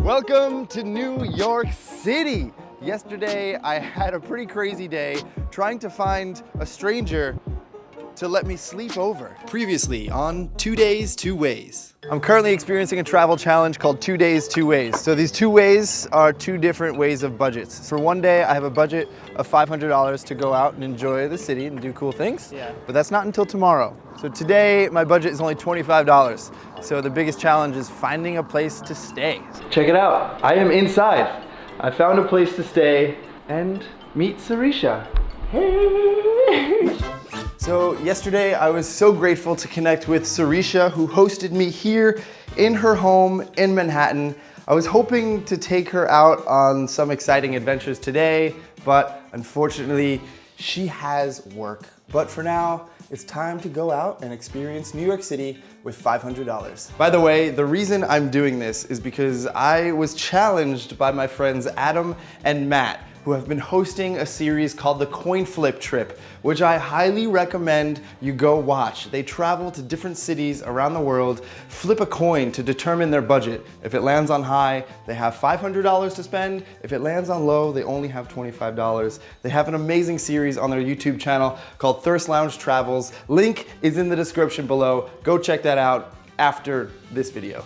Welcome to New York City. Yesterday, I had a pretty crazy day trying to find a stranger to let me sleep over. Previously on 2 Days, 2 Ways. I'm currently experiencing a travel challenge called 2 Days, 2 Ways. So these 2 ways are 2 different ways of budgets. For one day, I have a budget of $500 to go out and enjoy the city and do cool things. Yeah. But that's not until tomorrow. So today, my budget is only $25. So the biggest challenge is finding a place to stay. Check it out, I am inside. I found a place to stay and meet Sarisha. Hey! So yesterday I was so grateful to connect with Sarisha, who hosted me here in her home in Manhattan. I was hoping to take her out on some exciting adventures today, but unfortunately she has work. But for now, it's time to go out and experience New York City with $500. By the way, the reason I'm doing this is because I was challenged by my friends Adam and Matt, who have been hosting a series called the Coin Flip Trip, which I highly recommend you go watch. They travel to different cities around the world, flip a coin to determine their budget. If it lands on high, they have $500 to spend. If it lands on low, they only have $25. They have an amazing series on their YouTube channel called Thirst Lounge Travels. Link is in the description below. Go check that out after this video.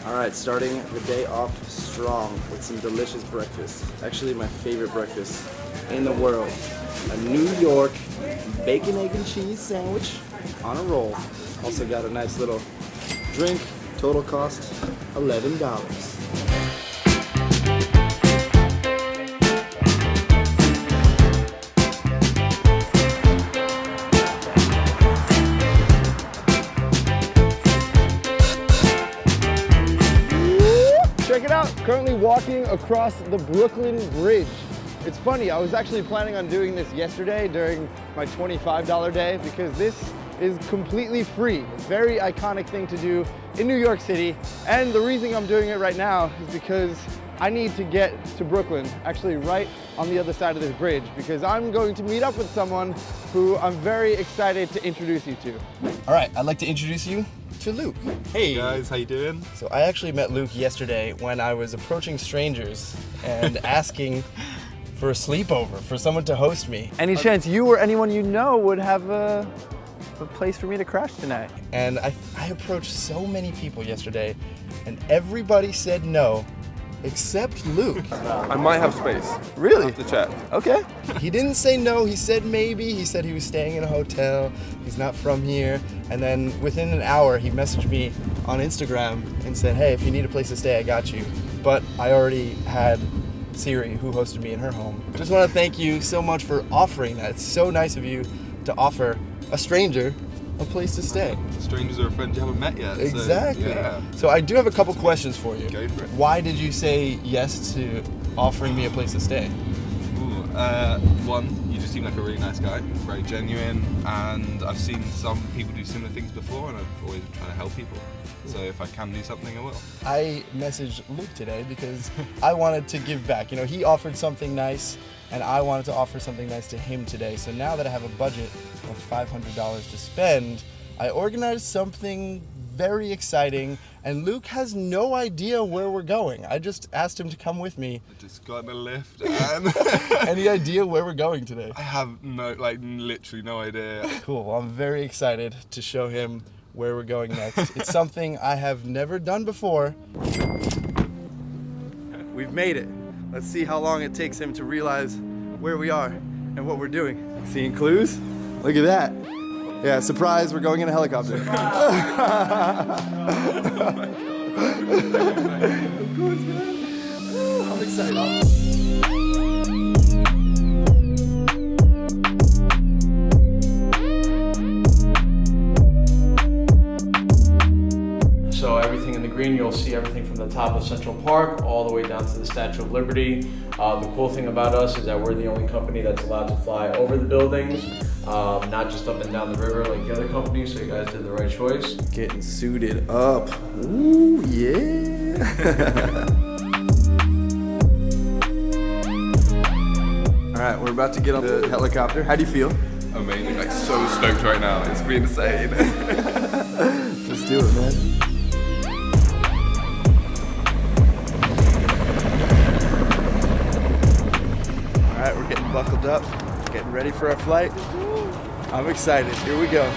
All right, starting the day off strong with some delicious breakfast. Actually, my favorite breakfast in the world. A New York bacon, egg, and cheese sandwich on a roll. Also got a nice little drink. Total cost, $11. Check it out, currently walking across the Brooklyn Bridge. It's funny, I was actually planning on doing this yesterday during my $25 day because this is completely free. Very iconic thing to do in New York City. And the reason I'm doing it right now is because I need to get to Brooklyn, actually right on the other side of this bridge, because I'm going to meet up with someone who I'm very excited to introduce you to. All right, I'd like to introduce you to Luke. Hey guys, how you doing? So I actually met Luke yesterday when I was approaching strangers and asking for a sleepover, for someone to host me. Any chance you or anyone you know would have a place for me to crash tonight? And I approached so many people yesterday and everybody said no, except Luke. I might have space. Really? I'll have to check. Okay. He didn't say no, he said maybe. He said he was staying in a hotel. He's not from here. And then within an hour, he messaged me on Instagram and said, hey, if you need a place to stay, I got you. But I already had Siri, who hosted me in her home. Just want to thank you so much for offering that. It's so nice of you to offer a stranger a place to stay. Strangers are a friend you haven't met yet. Exactly. So, yeah. So I do have a couple questions for you. Go for it. Why did you say yes to offering me a place to stay? Ooh, one, you just seem like a really nice guy, very genuine, and I've seen some people do similar things before, and I've always tried to help people. So if I can do something, I will. I messaged Luke today because I wanted to give back. You know, he offered something nice, and I wanted to offer something nice to him today. So now that I have a budget of $500 to spend, I organized something very exciting, and Luke has no idea where we're going. I just asked him to come with me. I just got in a lift and... Any idea where we're going today? I have literally no idea. Cool, well, I'm very excited to show him where we're going next. It's something I have never done before. We've made it. Let's see how long it takes him to realize where we are and what we're doing. Seeing clues? Look at that. Yeah, surprise, we're going in a helicopter. Of course, man. I'm excited. So everything in the green, you'll see everything from the top of Central Park all the way down to the Statue of Liberty. The cool thing about us is that we're the only company that's allowed to fly over the buildings, not just up and down the river like the other companies, so you guys did the right choice. Getting suited up. Ooh, yeah. All right, we're about to get on the helicopter. How do you feel? Amazing, like so stoked right now. It's been insane. Let's do it, man. up, getting ready for our flight. I'm excited. Here we go.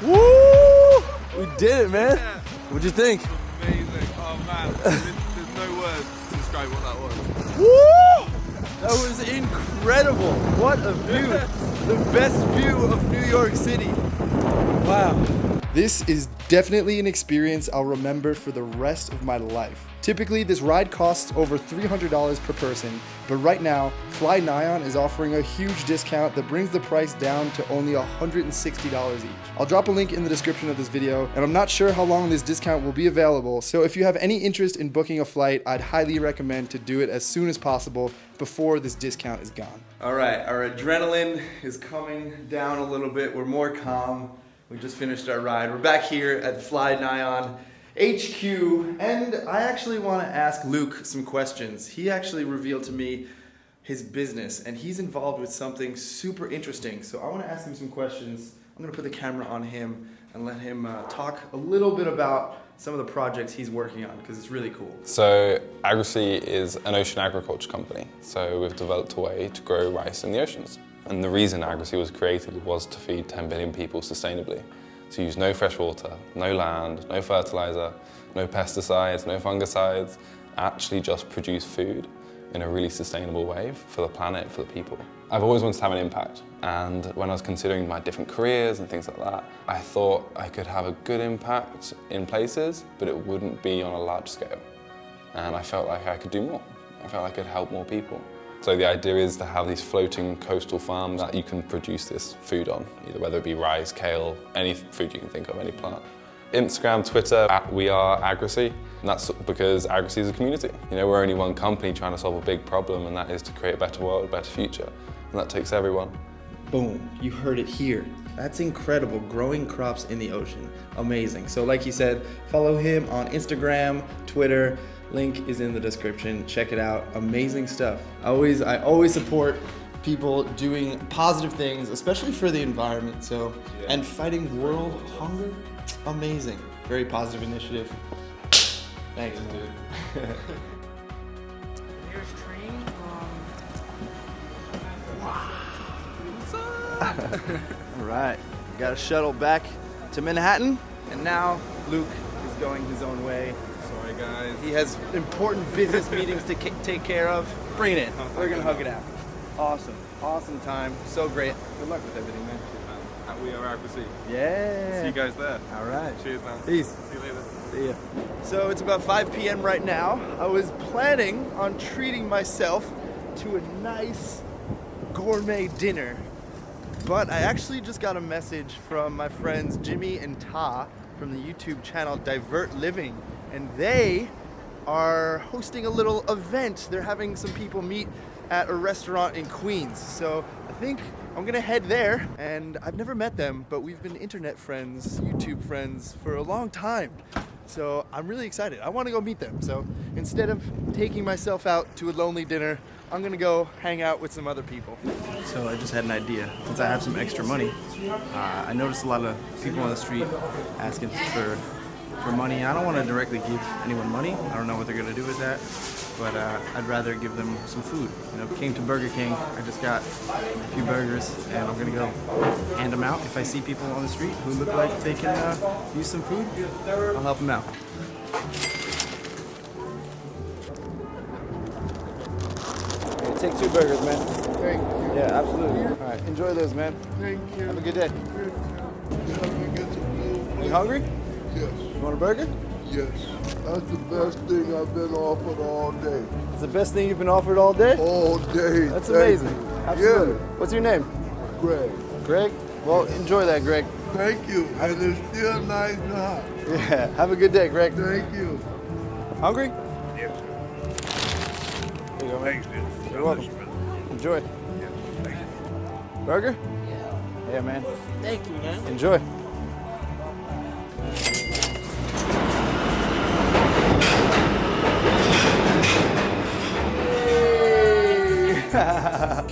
Woo! We did it, man. Yeah. What'd you think? Amazing. Oh man, there's no words to describe what that was. Woo! That was incredible. What a view. The best view of New York City. Wow. This is definitely an experience I'll remember for the rest of my life. Typically, this ride costs over $300 per person, but right now, Fly Nyan is offering a huge discount that brings the price down to only $160 each. I'll drop a link in the description of this video, and I'm not sure how long this discount will be available, so if you have any interest in booking a flight, I'd highly recommend to do it as soon as possible before this discount is gone. All right, our adrenaline is coming down a little bit. We're more calm. We just finished our ride. We're back here at Fly Nyan HQ, and I actually want to ask Luke some questions. He actually revealed to me his business, and he's involved with something super interesting. So I want to ask him some questions. I'm going to put the camera on him and let him talk a little bit about some of the projects he's working on, because it's really cool. So Agrosea is an ocean agriculture company. So we've developed a way to grow rice in the oceans. And the reason Agrosea was created was to feed 10 billion people sustainably. To use no fresh water, no land, no fertilizer, no pesticides, no fungicides, actually just produce food in a really sustainable way for the planet, for the people. I've always wanted to have an impact, and when I was considering my different careers and things like that, I thought I could have a good impact in places, but it wouldn't be on a large scale. And I felt like I could do more. I felt like I could help more people. So the idea is to have these floating coastal farms that you can produce this food on, either whether it be rice, kale, any food you can think of, any plant. Instagram, Twitter, @WeAreAgrosea. And that's because Agrosea is a community. You know, we're only one company trying to solve a big problem, and that is to create a better world, a better future. And that takes everyone. Boom, you heard it here. That's incredible, growing crops in the ocean. Amazing. So like he said, follow him on Instagram, Twitter. Link is in the description. Check it out. Amazing stuff. I always support people doing positive things, especially for the environment. So, and fighting world hunger. Amazing. Very positive initiative. Thanks, dude. Here's train. All right, got a shuttle back to Manhattan, and now Luke is going his own way. Sorry guys. He has important business meetings to take care of. Bring it in. We're gonna hug it out. Awesome, awesome time. So great. Good luck with everything, man. We are Agrosea. Yeah. See you guys there. All right. Cheers, man. Peace. See you later. See ya. So it's about 5 p.m. right now. I was planning on treating myself to a nice gourmet dinner, but I actually just got a message from my friends Jimmy and Ta from the YouTube channel Divert Living, and they are hosting a little event. They're having some people meet at a restaurant in Queens. So I think I'm gonna head there, and I've never met them, but we've been internet friends, YouTube friends for a long time. So I'm really excited. I wanna go meet them. So instead of taking myself out to a lonely dinner, I'm gonna go hang out with some other people. So I just had an idea. Since I have some extra money, I noticed a lot of people on the street asking for money. I don't want to directly give anyone money. I don't know what they're gonna do with that, but I'd rather give them some food. You know, came to Burger King. I just got a few burgers, and I'm gonna go hand them out. If I see people on the street who look like they can use some food, I'll help them out. take 2 burgers, man. Thank you. Yeah, absolutely. All right, enjoy those, man. Thank you. Have a good day. Let me get some blue. You hungry? Yes. You want a burger? Yes. That's the best thing I've been offered all day. It's the best thing you've been offered all day? All day. That's Thank amazing. you. Absolutely. Yeah. What's your name? Greg. Greg? Well, enjoy that, Greg. Thank you. And it's still nice and hot. Yeah, have a good day, Greg. Thank you. Hungry? Yes, sir. There you go, man. Thanks, dude. You're welcome. Enjoy. Yes, thank you. Burger? Yeah, man. Thank you, man. Enjoy.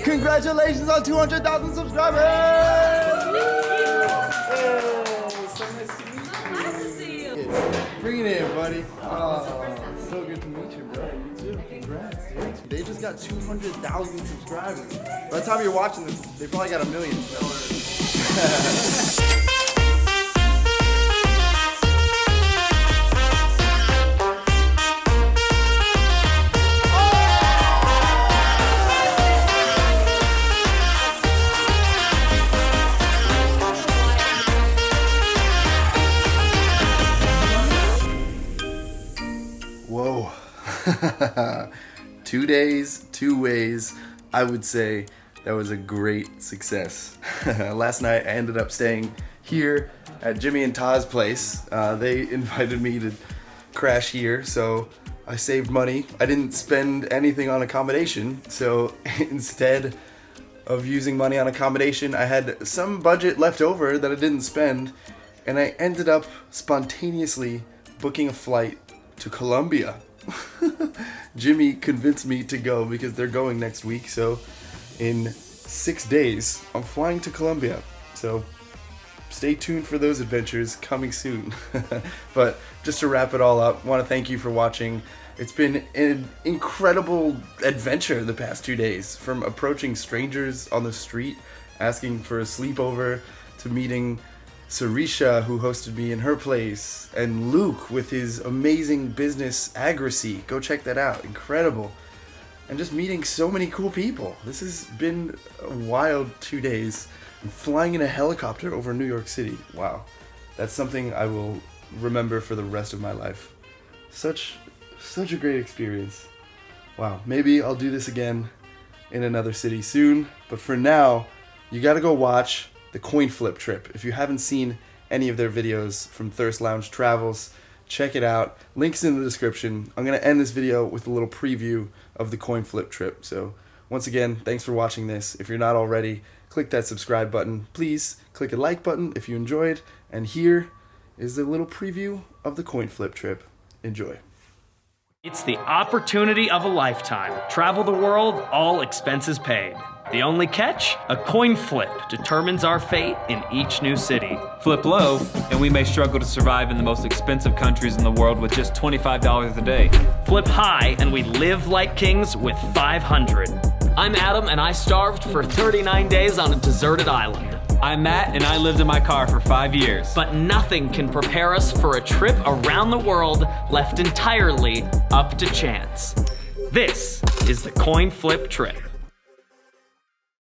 Congratulations on 200,000 subscribers! Hey, so nice to meet you. Nice to see you. Bring it in, buddy. Oh, so good to meet you, bro. You too. Congrats, dude. They just got 200,000 subscribers. By the time you're watching this, they probably got 1 million. Whoa. 2 days, 2 ways. I would say that was a great success. Last night I ended up staying here at Jimmy and Ta's place. They invited me to crash here, so I saved money. I didn't spend anything on accommodation, so instead of using money on accommodation, I had some budget left over that I didn't spend, and I ended up spontaneously booking a flight to Colombia. Jimmy convinced me to go because they're going next week, so in 6 days I'm flying to Colombia. So stay tuned for those adventures coming soon. But just to wrap it all up, I want to thank you for watching. It's been an incredible adventure the past 2 days, from approaching strangers on the street asking for a sleepover to meeting Sarisha, who hosted me in her place, and Luke with his amazing business Agracy. Go check that out. Incredible. And just meeting so many cool people. This has been a wild 2 days. I'm flying in a helicopter over New York City. Wow. That's something I will remember for the rest of my life. Such a great experience. Wow. Maybe I'll do this again in another city soon. But for now, you gotta go watch the coin flip trip. If you haven't seen any of their videos from Thirst Lounge Travels, check it out. Links in the description. I'm going to end this video with a little preview of the coin flip trip. So once again, thanks for watching this. If you're not already, click that subscribe button. Please click a like button if you enjoyed. And here is a little preview of the coin flip trip. Enjoy. It's the opportunity of a lifetime. Travel the world, all expenses paid. The only catch? A coin flip determines our fate in each new city. Flip low, and we may struggle to survive in the most expensive countries in the world with just $25 a day. Flip high, and we live like kings with 500. I'm Adam, and I starved for 39 days on a deserted island. I'm Matt, and I lived in my car for 5 years. But nothing can prepare us for a trip around the world left entirely up to chance. This is the coin flip trip.